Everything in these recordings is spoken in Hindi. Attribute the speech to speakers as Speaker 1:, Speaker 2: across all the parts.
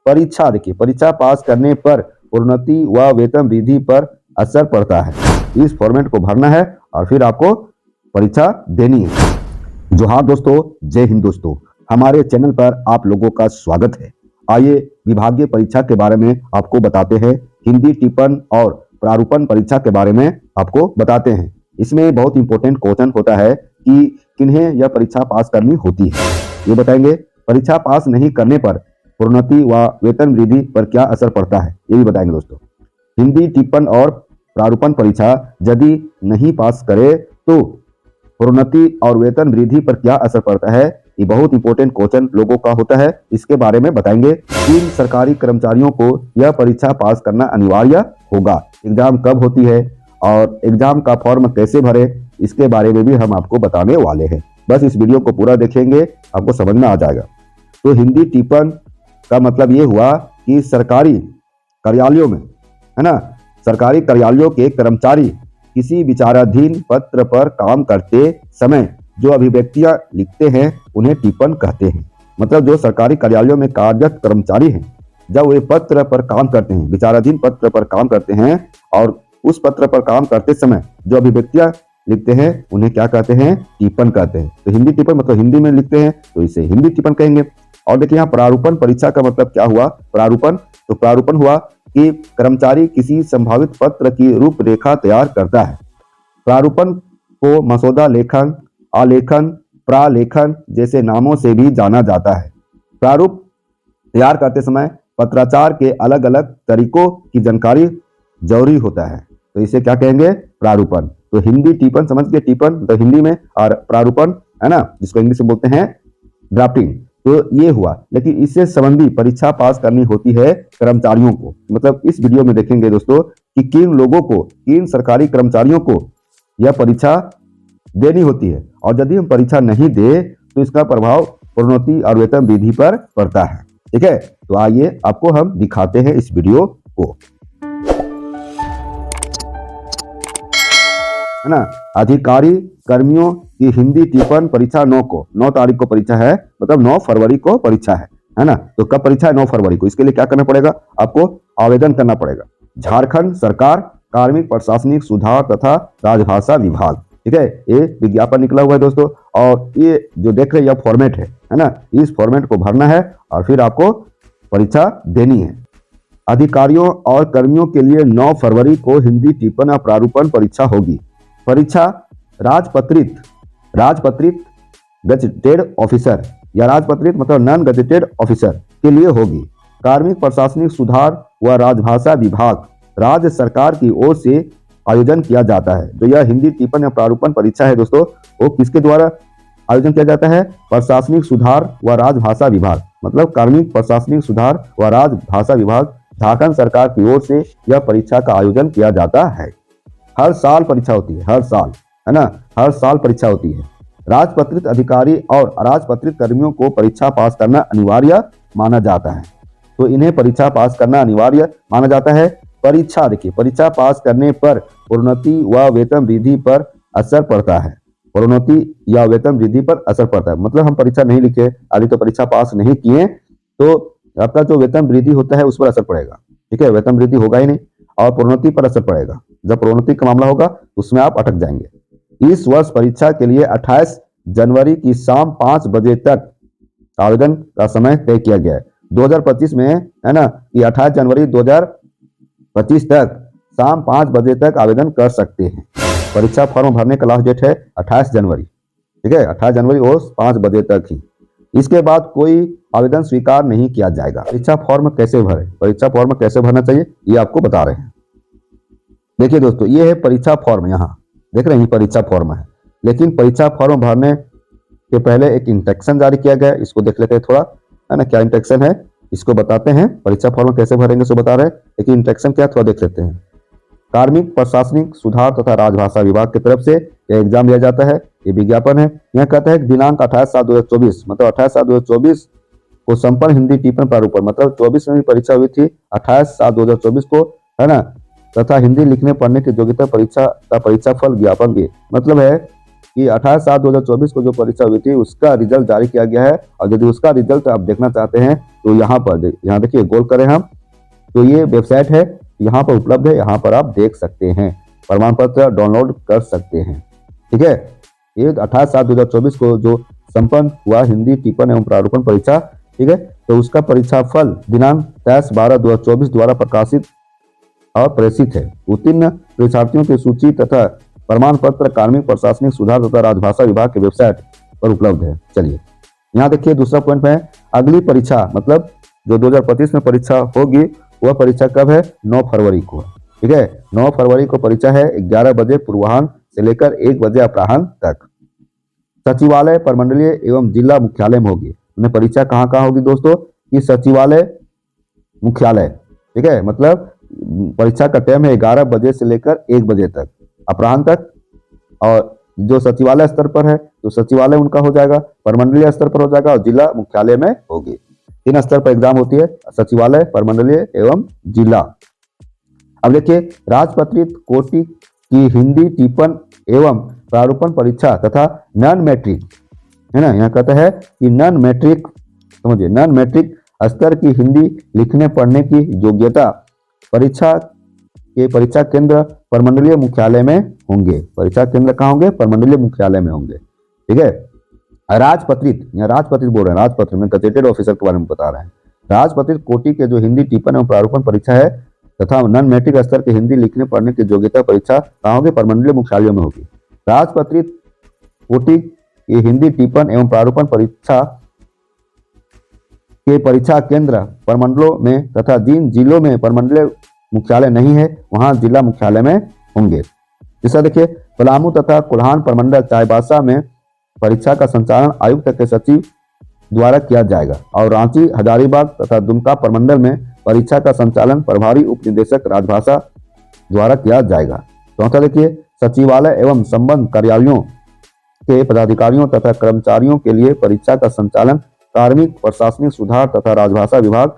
Speaker 1: परीक्षा, देखिए परीक्षा पास करने पर प्रोन्नति व वेतन वृद्धि पर असर पड़ता है। इस फॉर्मेट को भरना है और फिर आपको परीक्षा देनी है। जोहार दोस्तों, जय हिंद दोस्तों, हमारे चैनल पर आप लोगों का स्वागत है। आइए विभागीय परीक्षा के बारे में आपको बताते हैं। हिंदी टिप्पण और प्रारूपण परीक्षा के बारे में आपको बताते हैं। इसमें बहुत इंपॉर्टेंट क्वेश्चन होता है कि किन्हें यह परीक्षा पास करनी होती है, ये बताएंगे। परीक्षा पास नहीं करने पर प्रोन्नति व वेतन वृद्धि पर क्या असर पड़ता है, ये भी बताएंगे दोस्तों। हिंदी टिप्पण और प्रारूपण परीक्षा यदि नहीं पास करे तो प्रोन्नति और वेतन वृद्धि पर क्या असर पड़ता है, ये बहुत इंपॉर्टेंट क्वेश्चन लोगों का होता है। इसके बारे में बताएंगे। किन सरकारी कर्मचारियों को यह परीक्षा पास करना अनिवार्य होगा, एग्जाम कब होती है और एग्जाम का फॉर्म कैसे भरे, इसके बारे में भी हम आपको बताने वाले हैं। बस इस वीडियो को पूरा देखेंगे, आपको समझ में आ जाएगा। तो हिंदी टिप्पण का मतलब ये हुआ कि सरकारी कार्यालयों में, है ना, सरकारी कार्यालयों के कर्मचारी किसी विचाराधीन पत्र पर काम करते समय जो अभिव्यक्तियां लिखते हैं उन्हें टिप्पण कहते हैं। मतलब जो सरकारी कार्यालयों में कार्यरत कर्मचारी हैं, जब वे पत्र पर काम करते हैं, विचाराधीन पत्र पर काम करते हैं और उस पत्र पर काम करते समय जो अभिव्यक्तियां लिखते हैं उन्हें क्या कहते हैं, टिप्पण कहते हैं। तो हिंदी टिप्पण मतलब हिंदी में लिखते हैं तो इसे हिंदी टिप्पण कहेंगे। और देखिए यहाँ प्रारूपण परीक्षा का मतलब क्या हुआ, प्रारूपण। तो प्रारूपण हुआ कि कर्मचारी किसी संभावित पत्र की रूपरेखा तैयार करता है। प्रारूपण को मसौदा लेखन, आलेखन, प्रालेखन जैसे नामों से भी जाना जाता है। प्रारूप तैयार करते समय पत्राचार के अलग अलग तरीकों की जानकारी जरूरी होता है, तो इसे क्या कहेंगे, प्रारूपण। तो हिंदी टिप्पण समझ के, टिप्पण तो हिंदी में और प्रारूपण है ना, जिसको इंग्लिश में बोलते हैं ड्राफ्टिंग। तो ये हुआ। लेकिन इससे संबंधी परीक्षा पास करनी होती है कर्मचारियों को। मतलब इस वीडियो में देखेंगे दोस्तों कि किन लोगों को, किन सरकारी कर्मचारियों को यह परीक्षा देनी होती है, और यदि हम परीक्षा नहीं दे तो इसका प्रभाव प्रोन्नति और वेतन वृद्धि पर पड़ता है। ठीक है, तो आइए आपको हम दिखाते हैं इस वीडियो को, है ना। अधिकारी कर्मियों की हिंदी टिप्पण परीक्षा 9 तारीख को परीक्षा है, मतलब 9 फरवरी को परीक्षा है ना। तो कब परीक्षा है, 9 फरवरी को। इसके लिए क्या करना पड़ेगा, आपको आवेदन करना पड़ेगा। झारखंड सरकार कार्मिक प्रशासनिक सुधार तथा राजभाषा विभाग, ठीक है, ये विज्ञापन निकला हुआ है दोस्तों। और ये जो देख रहे हैं यह फॉर्मेट है ना, इस फॉर्मेट को भरना है और फिर आपको परीक्षा देनी है। अधिकारियों और कर्मियों के लिए 9 फरवरी को हिंदी टिप्पण और प्रारूपण परीक्षा होगी। परीक्षा राजपत्रित गजेटेड ऑफिसर या राजपत्रित मतलब नॉन गजेटेड ऑफिसर के लिए होगी। कार्मिक प्रशासनिक सुधार व राजभाषा विभाग राज्य सरकार की ओर से आयोजन किया जाता है। जो यह हिंदी टिप्पण या प्रारूपण परीक्षा है दोस्तों, वो किसके द्वारा आयोजन किया जाता है, प्रशासनिक सुधार व राजभाषा विभाग, मतलब कार्मिक प्रशासनिक सुधार व राजभाषा विभाग झारखंड सरकार की ओर से यह परीक्षा का आयोजन किया जाता है। हर साल परीक्षा होती है, हर साल, है ना, हर साल परीक्षा होती है। राजपत्रित अधिकारी और अराजपत्रित कर्मियों को परीक्षा पास करना अनिवार्य माना जाता है। तो इन्हें परीक्षा पास करना अनिवार्य माना जाता है। परीक्षा, देखिए परीक्षा पास करने पर प्रोन्नति व वेतन वृद्धि पर असर पड़ता है। प्रोन्नति या वेतन वृद्धि पर असर पड़ता है मतलब हम परीक्षा नहीं लिखे, अभी तो परीक्षा पास नहीं किए तो आपका जो वेतन वृद्धि होता है उस पर असर पड़ेगा। ठीक है, वेतन वृद्धि होगा ही नहीं और प्रोन्नति पर असर पड़ेगा। जब प्रोन्नति का मामला होगा उसमें आप अटक जाएंगे। इस वर्ष परीक्षा के लिए 28 जनवरी की शाम 5 बजे तक आवेदन का समय तय किया गया है। 2025 में, है ना, कि 28 जनवरी 2025 तक शाम 5 बजे तक आवेदन कर सकते हैं। परीक्षा फॉर्म भरने का लास्ट डेट है 28 जनवरी। ठीक है, 28 जनवरी और 5 बजे तक ही। इसके बाद कोई आवेदन स्वीकार नहीं किया जाएगा। परीक्षा फॉर्म कैसे भरें, परीक्षा फॉर्म कैसे भरना चाहिए ये आपको बता रहे हैं। देखिए दोस्तों, ये है परीक्षा फॉर्म, यहाँ देख रहे हैं परीक्षा फॉर्म है। लेकिन परीक्षा फॉर्म भरने के पहले एक इंस्ट्रक्शन जारी किया गया है, इसको देख लेते हैं थोड़ा, है ना। क्या इंस्ट्रक्शन है इसको बताते हैं। परीक्षा फॉर्म कैसे भरेंगे सो बता रहे हैं, लेकिन इंस्ट्रक्शन क्या थोड़ा देख लेते हैं। कार्मिक प्रशासनिक सुधार तथा राजभाषा विभाग की तरफ से यह एग्जाम लिया जाता है, ये विज्ञापन है। यह कहता है कि दिनांक 28/7/2024 मतलब 28/7/2024 को संपन्न हिंदी टिप्पण प्रारूपण, मतलब 24 में भी परीक्षा हुई थी 28/7/2024 को, है ना, तथा हिंदी लिखने पढ़ने की योग्यता परीक्षा का परीक्षा फल ज्ञापन के मतलब है कि 28/7/2024 को जो परीक्षा हुई थी उसका रिजल्ट जारी किया गया है। और यदि उसका रिजल्ट आप देखना चाहते हैं तो यहाँ पर यहाँ देखिए, गोल करें हम तो ये वेबसाइट है, यहाँ पर उपलब्ध है, यहाँ पर आप देख सकते हैं, प्रमाण पत्र डाउनलोड कर सकते हैं। ठीक है, ये 28/7/2024 को जो संपन्न हुआ हिंदी टिप्पण एवं प्रारूपण परीक्षा, ठीक है, तो उसका परीक्षा फल दिनांक 23/12/2024 द्वारा प्रकाशित और प्रेषित है। उत्तीर्ण परीक्षार्थियों की सूची तथा प्रमाण पत्र कार्मिक प्रशासनिक सुधार तथा राजभाषा विभाग की वेबसाइट पर उपलब्ध है। चलिए यहाँ देखिए, दूसरा पॉइंट में अगली परीक्षा, मतलब जो 2025 में परीक्षा होगी वह परीक्षा कब है? 9 फरवरी को। ठीक है, 9 फरवरी को परीक्षा है, 11 बजे पूर्वाह्न से लेकर 1 बजे अपराह्न तक। सचिवालय, प्रमंडलीय एवं जिला मुख्यालय में होगी। उन्हें परीक्षा कहाँ कहाँ होगी दोस्तों? कि सचिवालय, मुख्यालय, ठीक है, मतलब परीक्षा का टाइम है 11 बजे से लेकर 1 बजे तक, अपराह्न तक। और जो सचिवालय स्तर पर है तो सचिवालय उनका हो जाएगा, प्रमंडलीय स्तर पर हो जाएगा और जिला मुख्यालय में होगी। 3 स्तर पर एग्जाम होती है, सचिवालय, प्रमंडलीय एवं जिला। अब देखिए, राजपत्रित कोटि की हिंदी टिप्पण एवं प्रारूपण परीक्षा तथा नॉन मैट्रिक, है ना, यहाँ कहता है कि नॉन मैट्रिक, समझिए, नॉन मैट्रिक स्तर की हिंदी लिखने पढ़ने की योग्यता परीक्षा के परीक्षा केंद्र प्रमंडलीय मुख्यालय में होंगे। परीक्षा केंद्र कहाँ होंगे? प्रमंडलीय मुख्यालय में होंगे। ठीक है, राजपत्रित, यहाँ राजपत्रित बोल रहे हैं, राजपत्रित में गजेटेड ऑफिसर के बारे में बता रहे हैं। राजपत्रित कोटि के जो हिंदी टिप्पण एवं प्रारूपण परीक्षा है तथा नॉन मैट्रिक स्तर के हिंदी लिखने पढ़ने की योग्यता परीक्षा कहाँ होगी? प्रमंडलीय मुख्यालयों में होगी। राजपत्रित कोटि की हिंदी टिप्पण एवं प्रारूपण परीक्षा के परीक्षा केंद्र प्रमंडलों में तथा जिन जिलों में प्रमंडलीय मुख्यालय नहीं है वहां जिला मुख्यालय में होंगे। जैसा देखिए, पलामू तथा कोल्हान प्रमंडल चाईबासा में परीक्षा का संचालन आयुक्त के सचिव द्वारा किया जाएगा और रांची, हजारीबाग तथा दुमका प्रमंडल में परीक्षा का संचालन प्रभारी उप निदेशक राजभाषा द्वारा किया जाएगा। चौथा देखिए, सचिवालय एवं संबद्ध कार्यालयों के पदाधिकारियों तथा कर्मचारियों के लिए परीक्षा का संचालन कार्मिक प्रशासनिक सुधार तथा राजभाषा विभाग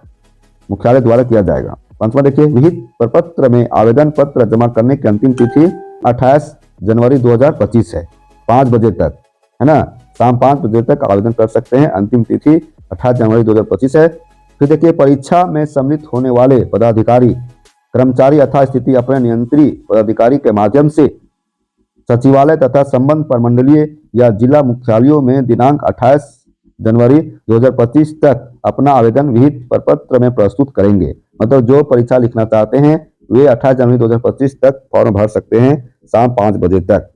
Speaker 1: मुख्यालय द्वारा किया जाएगा। पांचवा देखिए, विहित प्रपत्र में आवेदन पत्र जमा करने की अंतिम तिथि 28 जनवरी 2025 है, 5 बजे तक, है ना, शाम 5 बजे तक आवेदन कर सकते हैं। अंतिम तिथि 28 जनवरी 2025 है। फिर देखिए, परीक्षा में सम्मिलित होने वाले पदाधिकारी कर्मचारी अथवा स्थिति अपने नियंत्री पदाधिकारी के माध्यम से सचिवालय तथा संबद्ध प्रमंडलीय या जिला मुख्यालयों में दिनांक 28 जनवरी 2025 तक अपना आवेदन विहित प्रपत्र में प्रस्तुत करेंगे। मतलब जो परीक्षा लिखना चाहते हैं वे 28 जनवरी 2025 तक फॉर्म भर सकते हैं, शाम 5 बजे तक।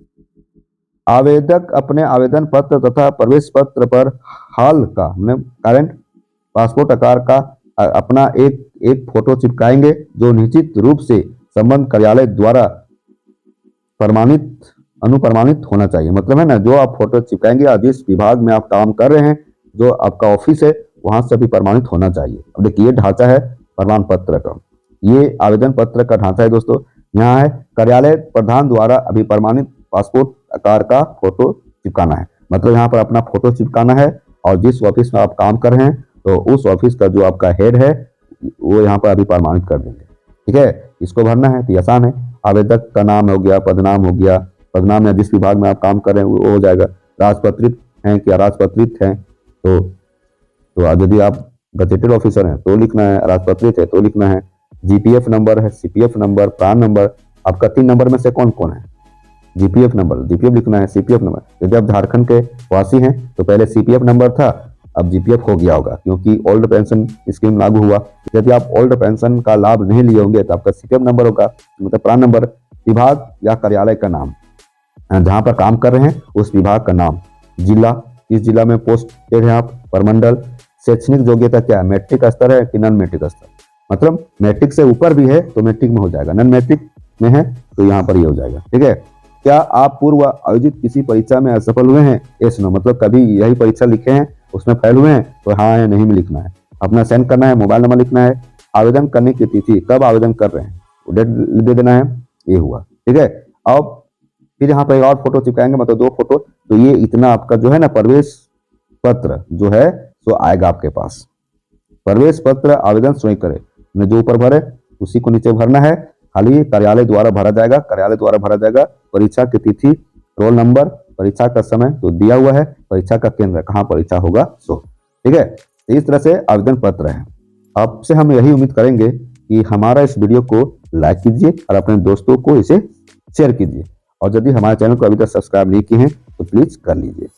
Speaker 1: आवेदक अपने आवेदन पत्र तथा प्रवेश पत्र पर हाल का, मतलब करंट पासपोर्ट आकार का अपना एक फोटो चिपकाएंगे जो निश्चित रूप से संबद्ध कार्यालय द्वारा प्रमाणित अनुप्रमाणित होना चाहिए। मतलब है ना, जो आप फोटो चिपकाएंगे या जिस विभाग में आप काम कर रहे हैं, जो आपका ऑफिस है, वहां से भी प्रमाणित होना चाहिए। अब देखिए, ये ढांचा है प्रमाण पत्र का, ये आवेदन पत्र का ढांचा है दोस्तों। यहाँ है कार्यालय प्रधान द्वारा अभी प्रमाणित पासपोर्ट आकार का फोटो चिपकाना है। मतलब यहाँ पर अपना फोटो चिपकाना है और जिस ऑफिस में आप काम कर रहे हैं तो उस ऑफिस का जो आपका हेड है वो यहाँ पर अभी प्रमाणित कर देंगे। ठीक है, इसको भरना है तो आसान है। आवेदक का नाम हो गया, पदनाम हो गया, पदनाम या जिस विभाग में आप काम कर रहे हैं वो हो जाएगा। राजपत्रित हैं कि अराजपत्रित हैं, तो यदि आप गजेटेड ऑफिसर हैं तो लिखना है, राजपत्रित है तो लिखना है। जीपीएफ नंबर है, सीपीएफ नंबर, प्रान नंबर, आपका 3 नंबर में से कौन कौन है? जीपीएफ नंबर, जीपीएफ लिखना है, सीपीएफ नंबर। यदि आप झारखंड के वासी हैं तो पहले सीपीएफ नंबर था, अब जीपीएफ हो गया होगा क्योंकि ओल्ड पेंशन स्कीम लागू हुआ। यदि आप ओल्ड पेंशन का लाभ नहीं लिए होंगे तो आपका सीपीएफ नंबर होगा, मतलब प्रान नंबर। विभाग या कार्यालय का नाम, जहां पर काम कर रहे हैं उस विभाग का नाम, जिला, किस जिला में पोस्टेड है आप, प्रमंडल। शैक्षणिक योग्यता क्या है? मैट्रिक स्तर है कि नॉन मैट्रिक स्तर? मतलब मैट्रिक से ऊपर भी है तो मैट्रिक में हो जाएगा, नॉन मैट्रिक में है तो यहाँ पर ये हो जाएगा। ठीक है, क्या आप पूर्व आयोजित किसी परीक्षा में असफल हुए हैं? यस नो, मतलब कभी यही परीक्षा लिखे हैं उसमें फेल हुए हैं तो हाँ या नहीं में लिखना है। अपना सेंड करना है, मोबाइल नंबर लिखना है, आवेदन करने की तिथि, कब आवेदन कर रहे हैं डेट दे देना है। ये हुआ। ठीक है, अब फिर यहाँ पर एक और फोटो चिपकाएंगे, मतलब 2 फोटो। तो ये इतना आपका जो है ना प्रवेश पत्र जो है तो आएगा आपके पास। प्रवेश पत्र आवेदन स्वयं करें, जो ऊपर भरे उसी को नीचे भरना है। खाली कार्यालय द्वारा भरा जाएगा, कार्यालय द्वारा भरा जाएगा। परीक्षा की तिथि, रोल नंबर, परीक्षा का समय तो दिया हुआ है, परीक्षा का केंद्र कहाँ परीक्षा होगा सो। ठीक है, तो इस तरह से आवेदन पत्र है। आपसे हम यही उम्मीद करेंगे कि हमारा इस वीडियो को लाइक कीजिए और अपने दोस्तों को इसे शेयर कीजिए, और यदि हमारे चैनल को अभी तक सब्सक्राइब नहीं किए हैं तो प्लीज कर लीजिए।